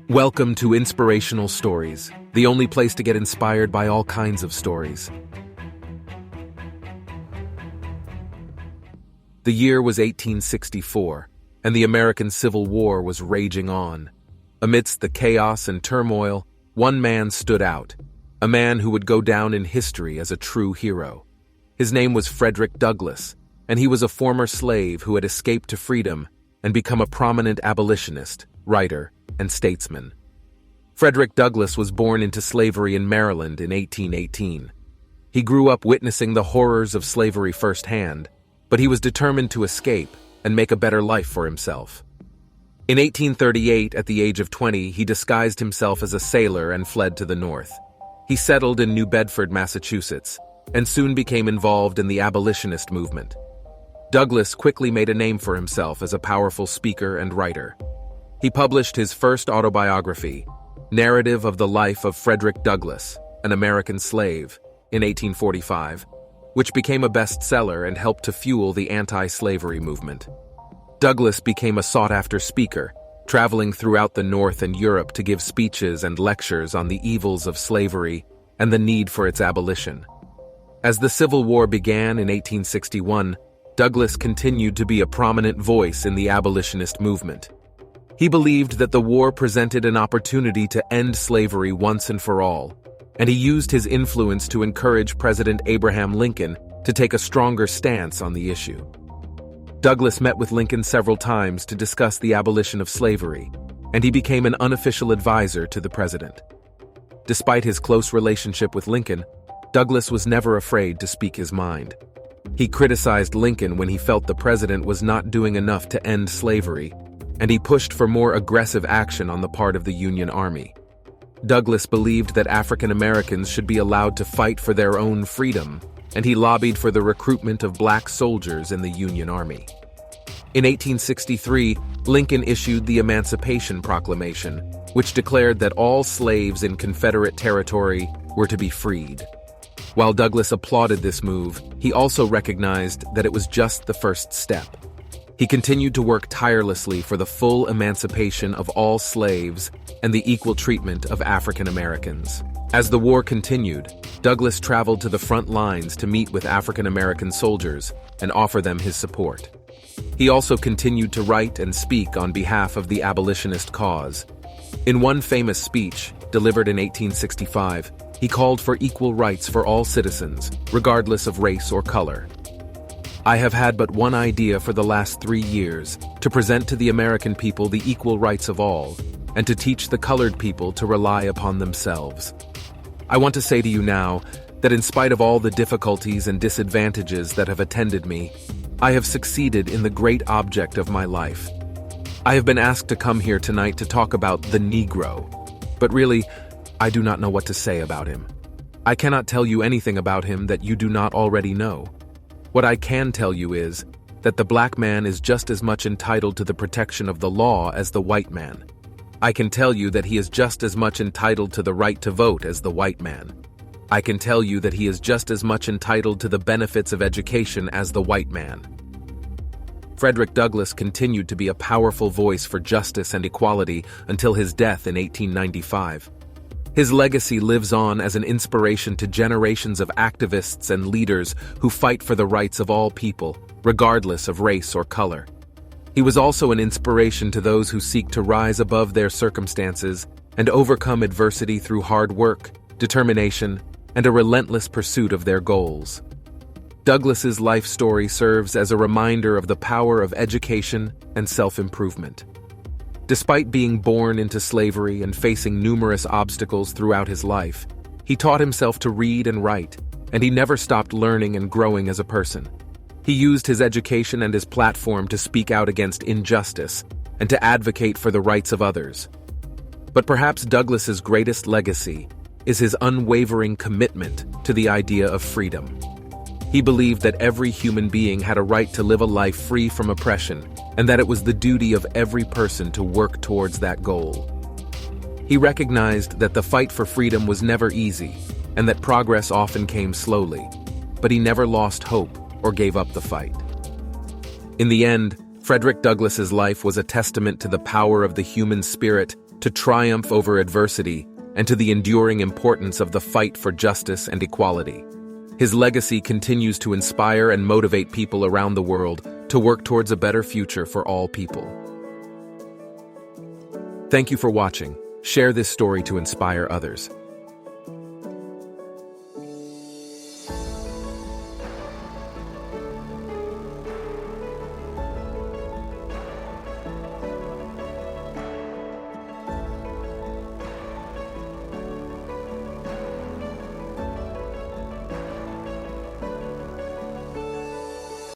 Welcome to Inspirational Stories, the only place to get inspired by all kinds of stories. The year was 1864, and the American Civil War was raging on. Amidst the chaos and turmoil, one man stood out, a man who would go down in history as a true hero. His name was Frederick Douglass, and he was a former slave who had escaped to freedom and become a prominent abolitionist, writer, and statesman. Frederick Douglass was born into slavery in Maryland in 1818. He grew up witnessing the horrors of slavery firsthand, but he was determined to escape and make a better life for himself. In 1838, at the age of 20, he disguised himself as a sailor and fled to the north. He settled in New Bedford, Massachusetts, and soon became involved in the abolitionist movement. Douglass quickly made a name for himself as a powerful speaker and writer. He published his first autobiography, Narrative of the Life of Frederick Douglass, an American Slave, in 1845, which became a bestseller and helped to fuel the anti-slavery movement. Douglass became a sought-after speaker, traveling throughout the North and Europe to give speeches and lectures on the evils of slavery and the need for its abolition. As the Civil War began in 1861, Douglass continued to be a prominent voice in the abolitionist movement. He believed that the war presented an opportunity to end slavery once and for all, and he used his influence to encourage President Abraham Lincoln to take a stronger stance on the issue. Douglass met with Lincoln several times to discuss the abolition of slavery, and he became an unofficial advisor to the president. Despite his close relationship with Lincoln, Douglass was never afraid to speak his mind. He criticized Lincoln when he felt the president was not doing enough to end slavery, and he pushed for more aggressive action on the part of the Union Army. Douglass believed that African Americans should be allowed to fight for their own freedom, and he lobbied for the recruitment of black soldiers in the Union Army. In 1863, Lincoln issued the Emancipation Proclamation, which declared that all slaves in Confederate territory were to be freed. While Douglass applauded this move, he also recognized that it was just the first step. He continued to work tirelessly for the full emancipation of all slaves and the equal treatment of African Americans. As the war continued, Douglass traveled to the front lines to meet with African American soldiers and offer them his support. He also continued to write and speak on behalf of the abolitionist cause. In one famous speech, delivered in 1865, he called for equal rights for all citizens, regardless of race or color. "I have had but one idea for the last 3 years, to present to the American people the equal rights of all, and to teach the colored people to rely upon themselves. I want to say to you now that in spite of all the difficulties and disadvantages that have attended me, I have succeeded in the great object of my life. I have been asked to come here tonight to talk about the Negro, but really, I do not know what to say about him. I cannot tell you anything about him that you do not already know. What I can tell you is that the black man is just as much entitled to the protection of the law as the white man. I can tell you that he is just as much entitled to the right to vote as the white man. I can tell you that he is just as much entitled to the benefits of education as the white man." Frederick Douglass continued to be a powerful voice for justice and equality until his death in 1895. His legacy lives on as an inspiration to generations of activists and leaders who fight for the rights of all people, regardless of race or color. He was also an inspiration to those who seek to rise above their circumstances and overcome adversity through hard work, determination, and a relentless pursuit of their goals. Douglass's life story serves as a reminder of the power of education and self-improvement. Despite being born into slavery and facing numerous obstacles throughout his life, he taught himself to read and write, and he never stopped learning and growing as a person. He used his education and his platform to speak out against injustice and to advocate for the rights of others. But perhaps Douglass's greatest legacy is his unwavering commitment to the idea of freedom. He believed that every human being had a right to live a life free from oppression, and that it was the duty of every person to work towards that goal. He recognized that the fight for freedom was never easy, and that progress often came slowly, but he never lost hope or gave up the fight. In the end, Frederick Douglass's life was a testament to the power of the human spirit to triumph over adversity, and to the enduring importance of the fight for justice and equality. His legacy continues to inspire and motivate people around the world to work towards a better future for all people. Thank you for watching. Share this story to inspire others.